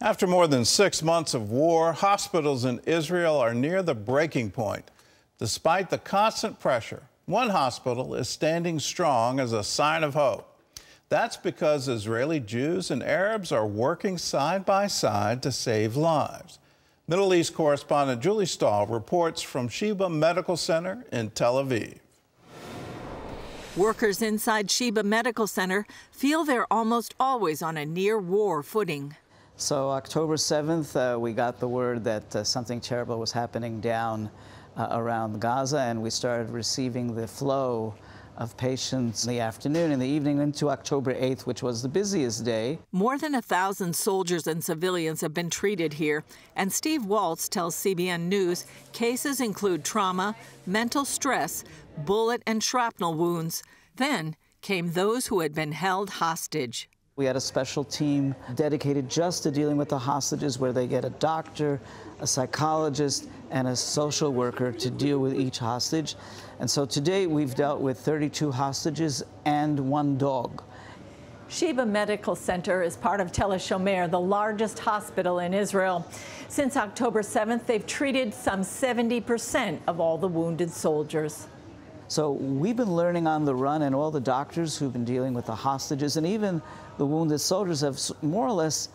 After more than 6 months of war, hospitals in Israel are near the breaking point. Despite the constant pressure, one hospital is standing strong as a sign of hope. That's because Israeli Jews and Arabs are working side by side to save lives. Middle East correspondent Julie Stahl reports from Sheba Medical Center in Tel Aviv. Workers inside Sheba Medical Center feel they're almost always on a near-war footing. So October 7th, we got the word that something terrible was happening down around Gaza, and we started receiving the flow of patients in the afternoon and the evening into October 8th, which was the busiest day. More than 1,000 soldiers and civilians have been treated here, and Steve Waltz tells CBN News cases include trauma, mental stress, bullet and shrapnel wounds. Then came those who had been held hostage. We had a special team dedicated just to dealing with the hostages, where they get a doctor, a psychologist, and a social worker to deal with each hostage. And so today we've dealt with 32 hostages and one dog. Sheba Medical Center is part of Tel HaShomer, the largest hospital in Israel. Since October 7th, they've treated some 70% of all the wounded soldiers. So we've been learning on the run, and all the doctors who've been dealing with the hostages and even the wounded soldiers have more or less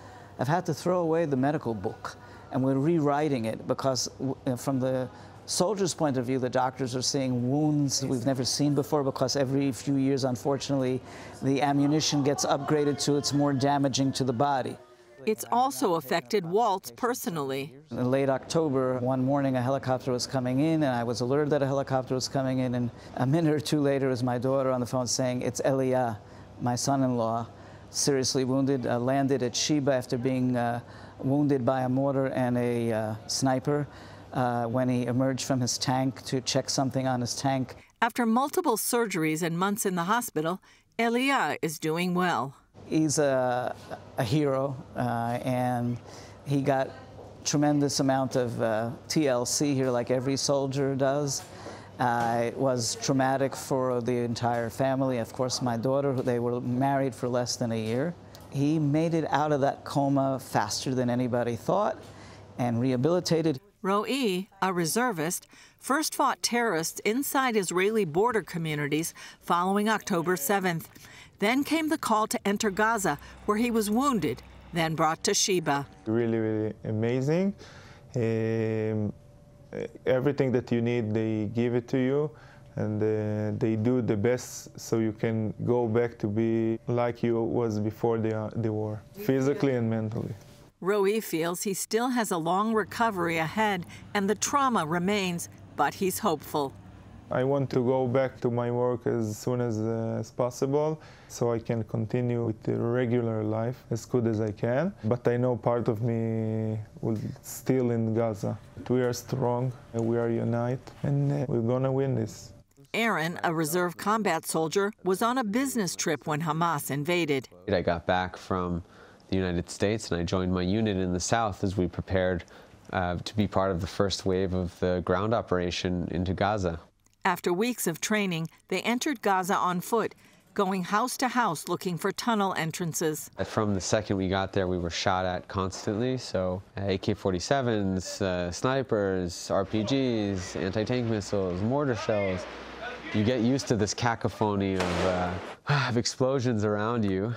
had to throw away the medical book. And we're rewriting it because from the soldiers' point of view, the doctors are seeing wounds we've never seen before, because every few years, unfortunately, the ammunition gets upgraded to it's more damaging to the body. It's also affected Waltz personally. In late October, one morning a helicopter was coming in, and I was alerted that a helicopter was coming in, and a minute or two later was my daughter on the phone saying, "It's Elia, my son-in-law, seriously wounded, landed at Sheba after being wounded by a mortar and a sniper when he emerged from his tank to check something on his tank." After multiple surgeries and months in the hospital, Elia is doing well. He's a hero, and he got tremendous amount of TLC here, like every soldier does. It was traumatic for the entire family. Of course, my daughter, they were married for less than a year. He made it out of that coma faster than anybody thought and rehabilitated. Ro'i, a reservist, first fought terrorists inside Israeli border communities following October 7th. Then came the call to enter Gaza, where he was wounded, then brought to Sheba. Really, really amazing. Everything that you need, they give it to you, and they do the best so you can go back to be like you was before the war, physically and mentally. Ro'i feels he still has a long recovery ahead, and the trauma remains, but he's hopeful. I want to go back to my work as soon as possible, so I can continue with the regular life as good as I can. But I know part of me will still in Gaza. We are strong, we are united, and we're gonna win this. Aaron, a reserve combat soldier, was on a business trip when Hamas invaded. I got back from the United States, and I joined my unit in the south as we prepared to be part of the first wave of the ground operation into Gaza. After weeks of training, they entered Gaza on foot, going house to house looking for tunnel entrances. From the second we got there, we were shot at constantly, so AK-47s, snipers, RPGs, anti-tank missiles, mortar shells. You get used to this cacophony of explosions around you.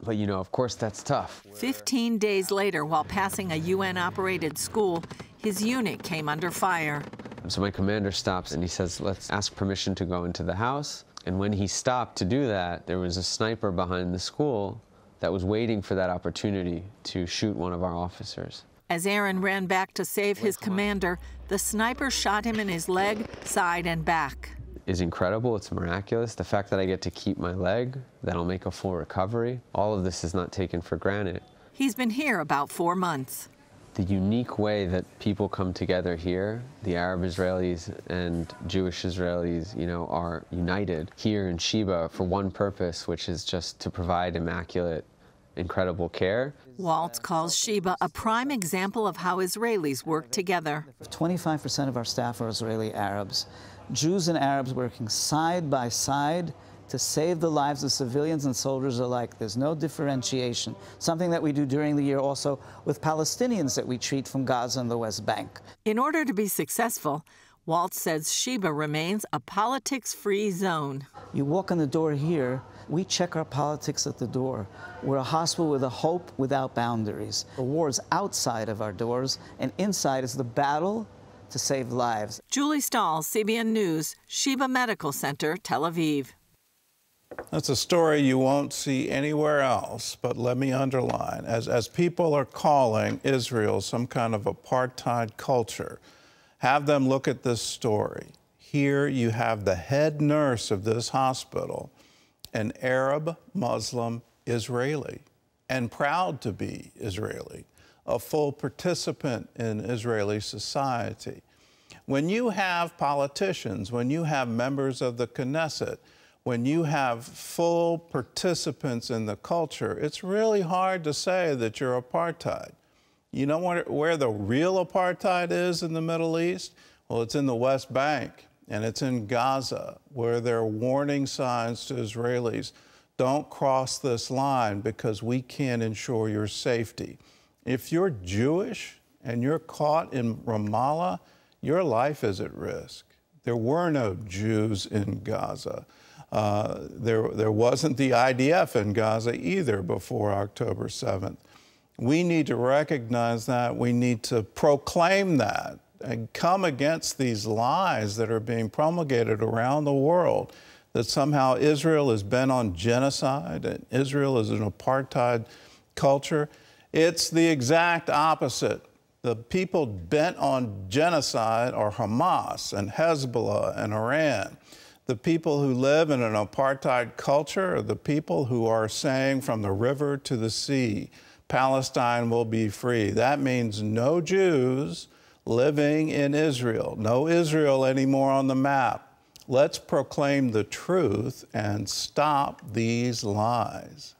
But, you know, of course, that's tough. 15 days later, while passing a UN-operated school, his unit came under fire. So my commander stops and he says, "Let's ask permission to go into the house." And when he stopped to do that, there was a sniper behind the school that was waiting for that opportunity to shoot one of our officers. As Aaron ran back to save his commander, the sniper shot him in his leg, side, and back. Is incredible. It's miraculous. The fact that I get to keep my leg, that I'll make a full recovery, all of this is not taken for granted. He's been here about 4 months. The unique way that people come together here, the Arab Israelis and Jewish Israelis, you know, are united here in Sheba for one purpose, which is just to provide immaculate, incredible care. Waltz calls Sheba a prime example of how Israelis work together. 25% of our staff are Israeli Arabs. Jews and Arabs working side by side to save the lives of civilians and soldiers alike. There's no differentiation. Something that we do during the year also with Palestinians that we treat from Gaza and the West Bank. In order to be successful, Waltz says Sheba remains a politics-free zone. You walk in the door here, we check our politics at the door. We're a hospital with a hope without boundaries. The war is outside of our doors, and inside is the battle to save lives. Julie Stahl, CBN News, Sheba Medical Center, Tel Aviv. That's a story you won't see anywhere else, but let me underline, as people are calling Israel some kind of apartheid culture, have them look at this story. Here you have the head nurse of this hospital, an Arab, Muslim, Israeli, and proud to be Israeli, a full participant in Israeli society. When you have politicians, when you have members of the Knesset, when you have full participants in the culture, it's really hard to say that you're apartheid. You know where the real apartheid is in the Middle East? Well, it's in the West Bank, and it's in Gaza, where there are warning signs to Israelis. Don't cross this line because we can't ensure your safety. If you're Jewish and you're caught in Ramallah, your life is at risk. There were no Jews in Gaza. There wasn't the IDF in Gaza either before October 7th. We need to recognize that. We need to proclaim that and come against these lies that are being promulgated around the world, that somehow Israel is bent on genocide and Israel is an apartheid culture. It's the exact opposite. The people bent on genocide are Hamas and Hezbollah and Iran. The people who live in an apartheid culture are the people who are saying from the river to the sea, Palestine will be free. That means no Jews living in Israel, no Israel anymore on the map. Let's proclaim the truth and stop these lies.